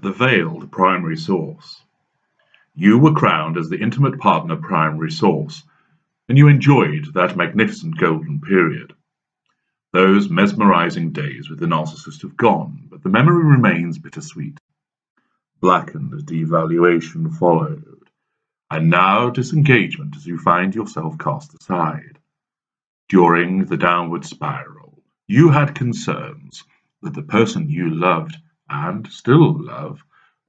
The veiled primary source. You were crowned as the intimate partner primary source, and you enjoyed that magnificent golden period. Those mesmerizing days with the narcissist have gone, but the memory remains bittersweet. Blackened devaluation followed, and now disengagement as you find yourself cast aside. During the downward spiral, you had concerns that the person you loved and still love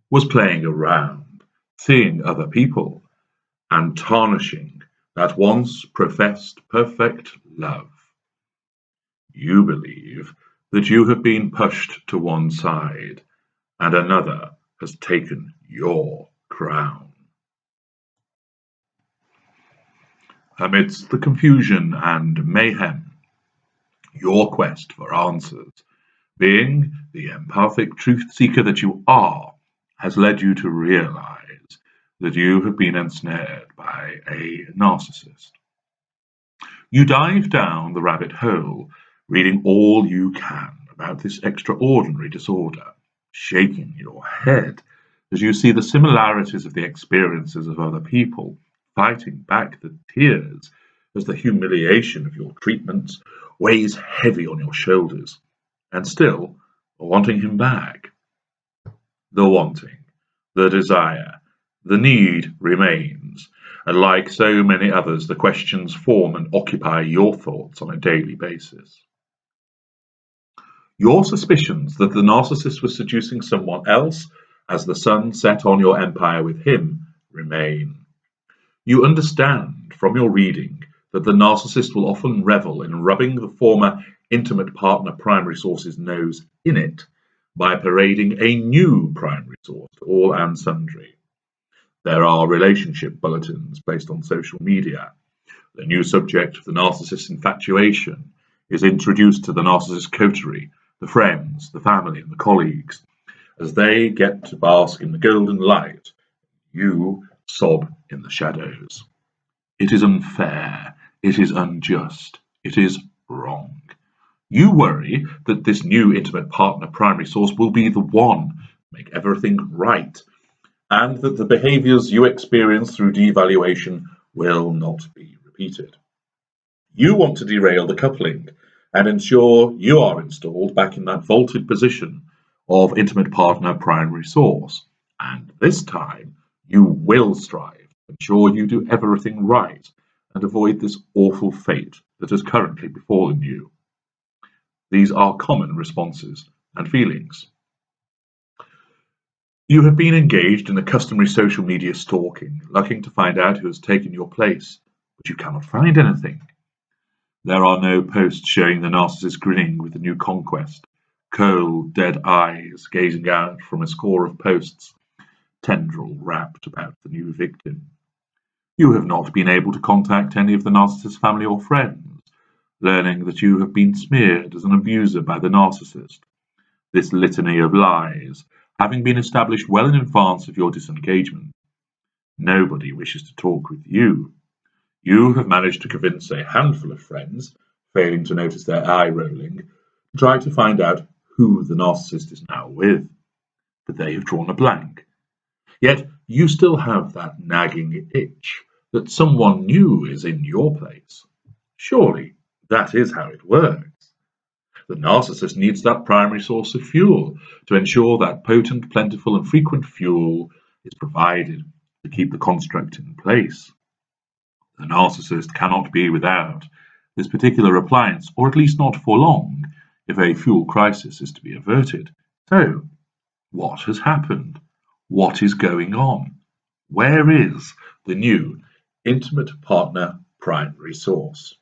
was playing around, seeing other people, and tarnishing that once professed perfect love. You believe that you have been pushed to one side, and another has taken your crown. Amidst the confusion and mayhem, your quest for answers, being the empathic truth seeker that you are, has led you to realize that you have been ensnared by a narcissist. You dive down the rabbit hole, reading all you can about this extraordinary disorder, shaking your head as you see the similarities of the experiences of other people, fighting back the tears as the humiliation of your treatments weighs heavy on your shoulders, and still wanting him back. The wanting, the desire, the need remains, and like so many others, the questions form and occupy your thoughts on a daily basis. Your suspicions that the narcissist was seducing someone else as the sun set on your empire with him remain. You understand from your reading that the narcissist will often revel in rubbing the former intimate partner primary source's nose in it by parading a new primary source to all and sundry. There are relationship bulletins placed on social media. The new subject of the narcissist's infatuation is introduced to the narcissist's coterie, the friends, the family, and the colleagues, as they get to bask in the golden light. You sob in the shadows. It is unfair, it is unjust, it is wrong. You worry that this new intimate partner primary source will be the one to make everything right, and that the behaviors you experience through devaluation will not be repeated. You want to derail the coupling and ensure you are installed back in that vaulted position of intimate partner primary source, and this time you will strive to ensure you do everything right and avoid this awful fate that has currently befallen you. These are common responses and feelings. You have been engaged in the customary social media stalking, looking to find out who has taken your place, but you cannot find anything. There are no posts showing the narcissist grinning with the new conquest, cold, dead eyes gazing out from a score of posts, tendril wrapped about the new victim. You have not been able to contact any of the narcissist's family or friends, learning that you have been smeared as an abuser by the narcissist. This litany of lies having been established well in advance of your disengagement. Nobody wishes to talk with you. You have managed to convince a handful of friends, failing to notice their eye rolling, to try to find out who the narcissist is now with. But they have drawn a blank. Yet you still have that nagging itch that someone new is in your place. Surely that is how it works. The narcissist needs that primary source of fuel to ensure that potent, plentiful, and frequent fuel is provided to keep the construct in place. The narcissist cannot be without this particular appliance, or at least not for long, if a fuel crisis is to be averted. So, what has happened? What is going on? Where is the new intimate partner primary source?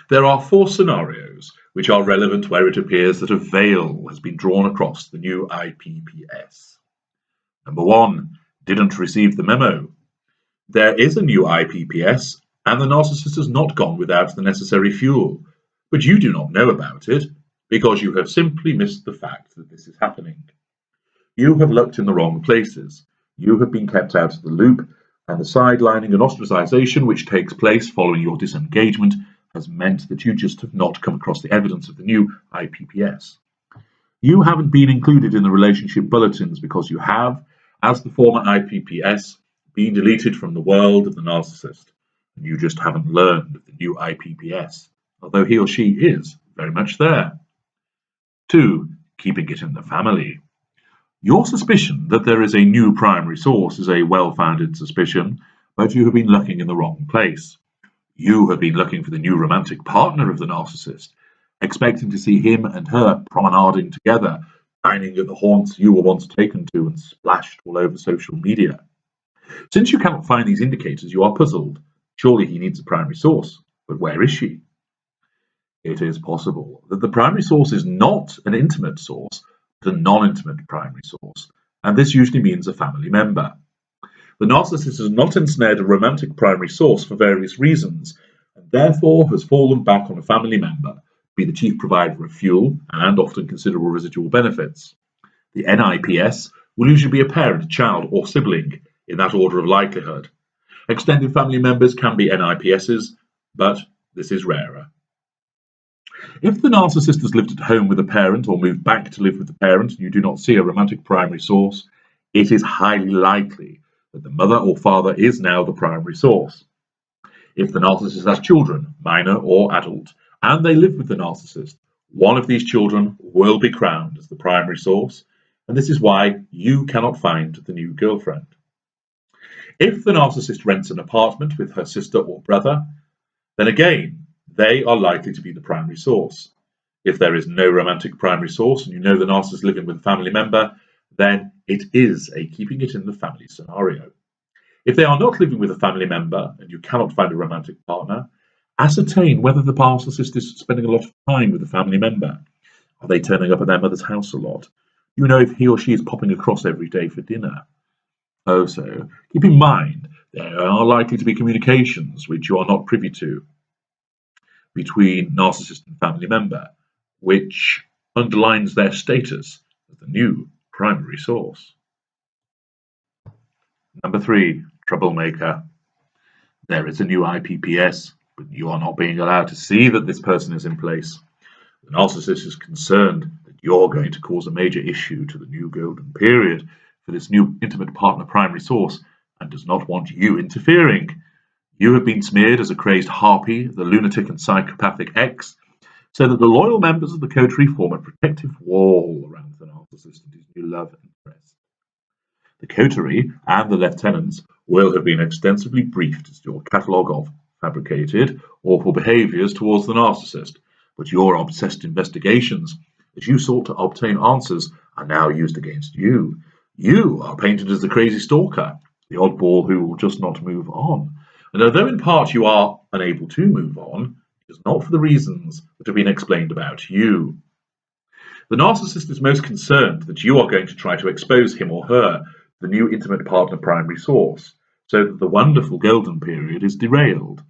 There are 4 scenarios which are relevant where it appears that a veil has been drawn across the new IPPS. Number 1, didn't receive the memo. There is a new IPPS, and the narcissist has not gone without the necessary fuel, but you do not know about it because you have simply missed the fact that this is happening. You have looked in the wrong places. You have been kept out of the loop, and the sidelining and ostracization which takes place following your disengagement has meant that you just have not come across the evidence of the new IPPS. You haven't been included in the relationship bulletins because you have, as the former IPPS, been deleted from the world of the narcissist, and you just haven't learned of the new IPPS, although he or she is very much there. 2. Keeping it in the family. Your suspicion that there is a new primary source is a well-founded suspicion, but you have been looking in the wrong place. You have been looking for the new romantic partner of the narcissist, expecting to see him and her promenading together, dining at the haunts you were once taken to and splashed all over social media. Since you cannot find these indicators, you are puzzled. Surely he needs a primary source, but where is she? It is possible that the primary source is not an intimate source, but a non-intimate primary source, and this usually means a family member. The narcissist has not ensnared a romantic primary source for various reasons, and therefore has fallen back on a family member to be the chief provider of fuel and often considerable residual benefits. The NIPS will usually be a parent, child, or sibling, in that order of likelihood. Extended family members can be NIPSs, but this is rarer. If the narcissist has lived at home with a parent or moved back to live with the parent and you do not see a romantic primary source, it is highly likely that the mother or father is now the primary source. If the narcissist has children, minor or adult, and they live with the narcissist, one of these children will be crowned as the primary source, and this is why you cannot find the new girlfriend. If the narcissist rents an apartment with her sister or brother, then again, they are likely to be the primary source. If there is no romantic primary source and you know the narcissist is living with a family member, then it is a keeping it in the family scenario. If they are not living with a family member and you cannot find a romantic partner, ascertain whether the narcissist is spending a lot of time with a family member. Are they turning up at their mother's house a lot? You know if he or she is popping across every day for dinner. Also, keep in mind there are likely to be communications which you are not privy to between narcissist and family member, which underlines their status as the new primary source. Number 3, troublemaker. There is a new IPPS, but you are not being allowed to see that this person is in place. The narcissist is concerned that you're going to cause a major issue to the new golden period for this new intimate partner primary source and does not want you interfering. You have been smeared as a crazed harpy, the lunatic and psychopathic ex, so that the loyal members of the coterie form a protective wall around the narcissist and his new love interest. The coterie and the lieutenants will have been extensively briefed as to your catalogue of fabricated, awful behaviours towards the narcissist, but your obsessed investigations, as you sought to obtain answers, are now used against you. You are painted as the crazy stalker, the oddball who will just not move on. And although in part you are unable to move on, it is not for the reasons that have been explained about you. The narcissist is most concerned that you are going to try to expose him or her, the new intimate partner primary source, so that the wonderful golden period is derailed.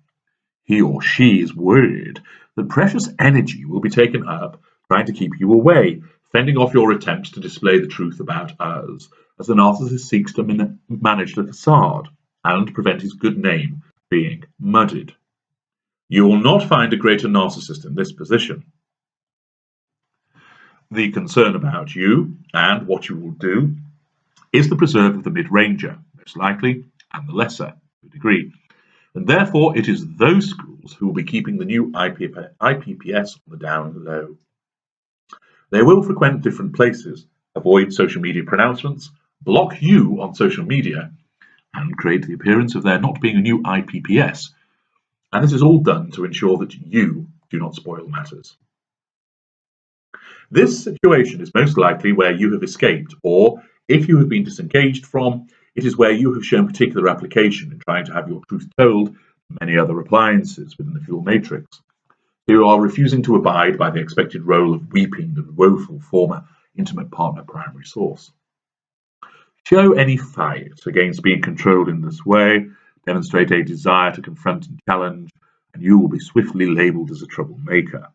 He or she is worried that precious energy will be taken up trying to keep you away, fending off your attempts to display the truth about us, as the narcissist seeks to manage the facade and prevent his good name being muddied. You will not find a greater narcissist in this position. The concern about you and what you will do is the preserve of the mid-ranger, most likely, and the lesser, to a degree. And therefore it is those schools who will be keeping the new IPPS on the down low. They will frequent different places, avoid social media pronouncements, block you on social media, and create the appearance of there not being a new IPPS. And this is all done to ensure that you do not spoil matters. This situation is most likely where you have escaped, or if you have been disengaged from, it is where you have shown particular application in trying to have your truth told, many other appliances within the fuel matrix. You are refusing to abide by the expected role of weeping the woeful former intimate partner primary source. Show any fight against being controlled in this way, demonstrate a desire to confront and challenge, and you will be swiftly labelled as a troublemaker.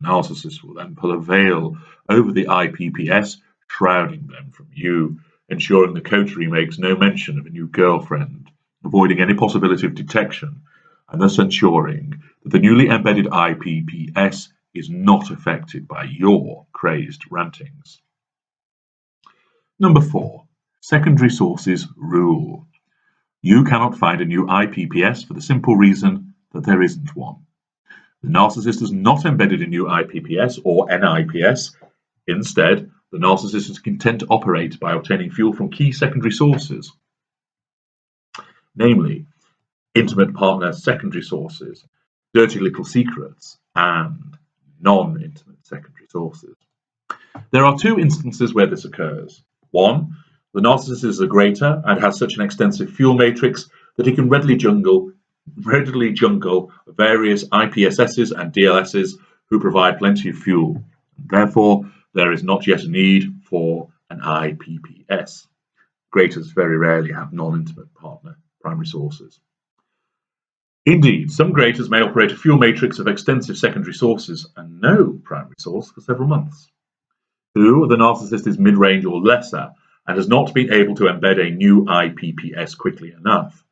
The narcissist will then pull a veil over the IPPS, shrouding them from you, ensuring the coterie makes no mention of a new girlfriend, avoiding any possibility of detection, and thus ensuring that the newly embedded IPPS is not affected by your crazed rantings. Number 4. Secondary sources rule. You cannot find a new IPPS for the simple reason that there isn't one. The narcissist has not embedded a new IPPS or NIPS. Instead, the narcissist is content to operate by obtaining fuel from key secondary sources, namely intimate partner secondary sources, dirty little secrets, and non-intimate secondary sources. There are 2 instances where this occurs. 1, the narcissist is a greater and has such an extensive fuel matrix that he can readily jungle various IPSSs and DLSs who provide plenty of fuel. Therefore, there is not yet a need for an IPPS. Greaters very rarely have non-intimate partner primary sources. Indeed, some greaters may operate a fuel matrix of extensive secondary sources and no primary source for several months. 2, the narcissist is mid-range or lesser and has not been able to embed a new IPPS quickly enough,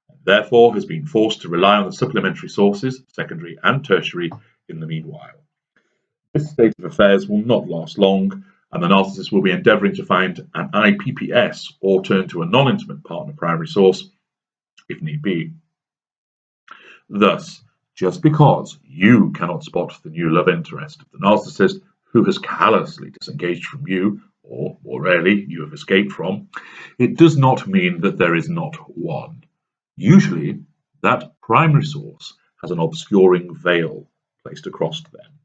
and therefore has been forced to rely on the supplementary sources, secondary and tertiary, in the meanwhile. This state of affairs will not last long, and the narcissist will be endeavouring to find an IPPS or turn to a non-intimate partner primary source if need be. Thus, just because you cannot spot the new love interest of the narcissist who has callously disengaged from you, or more rarely you have escaped from, it does not mean that there is not one. Usually, that primary source has an obscuring veil placed across them.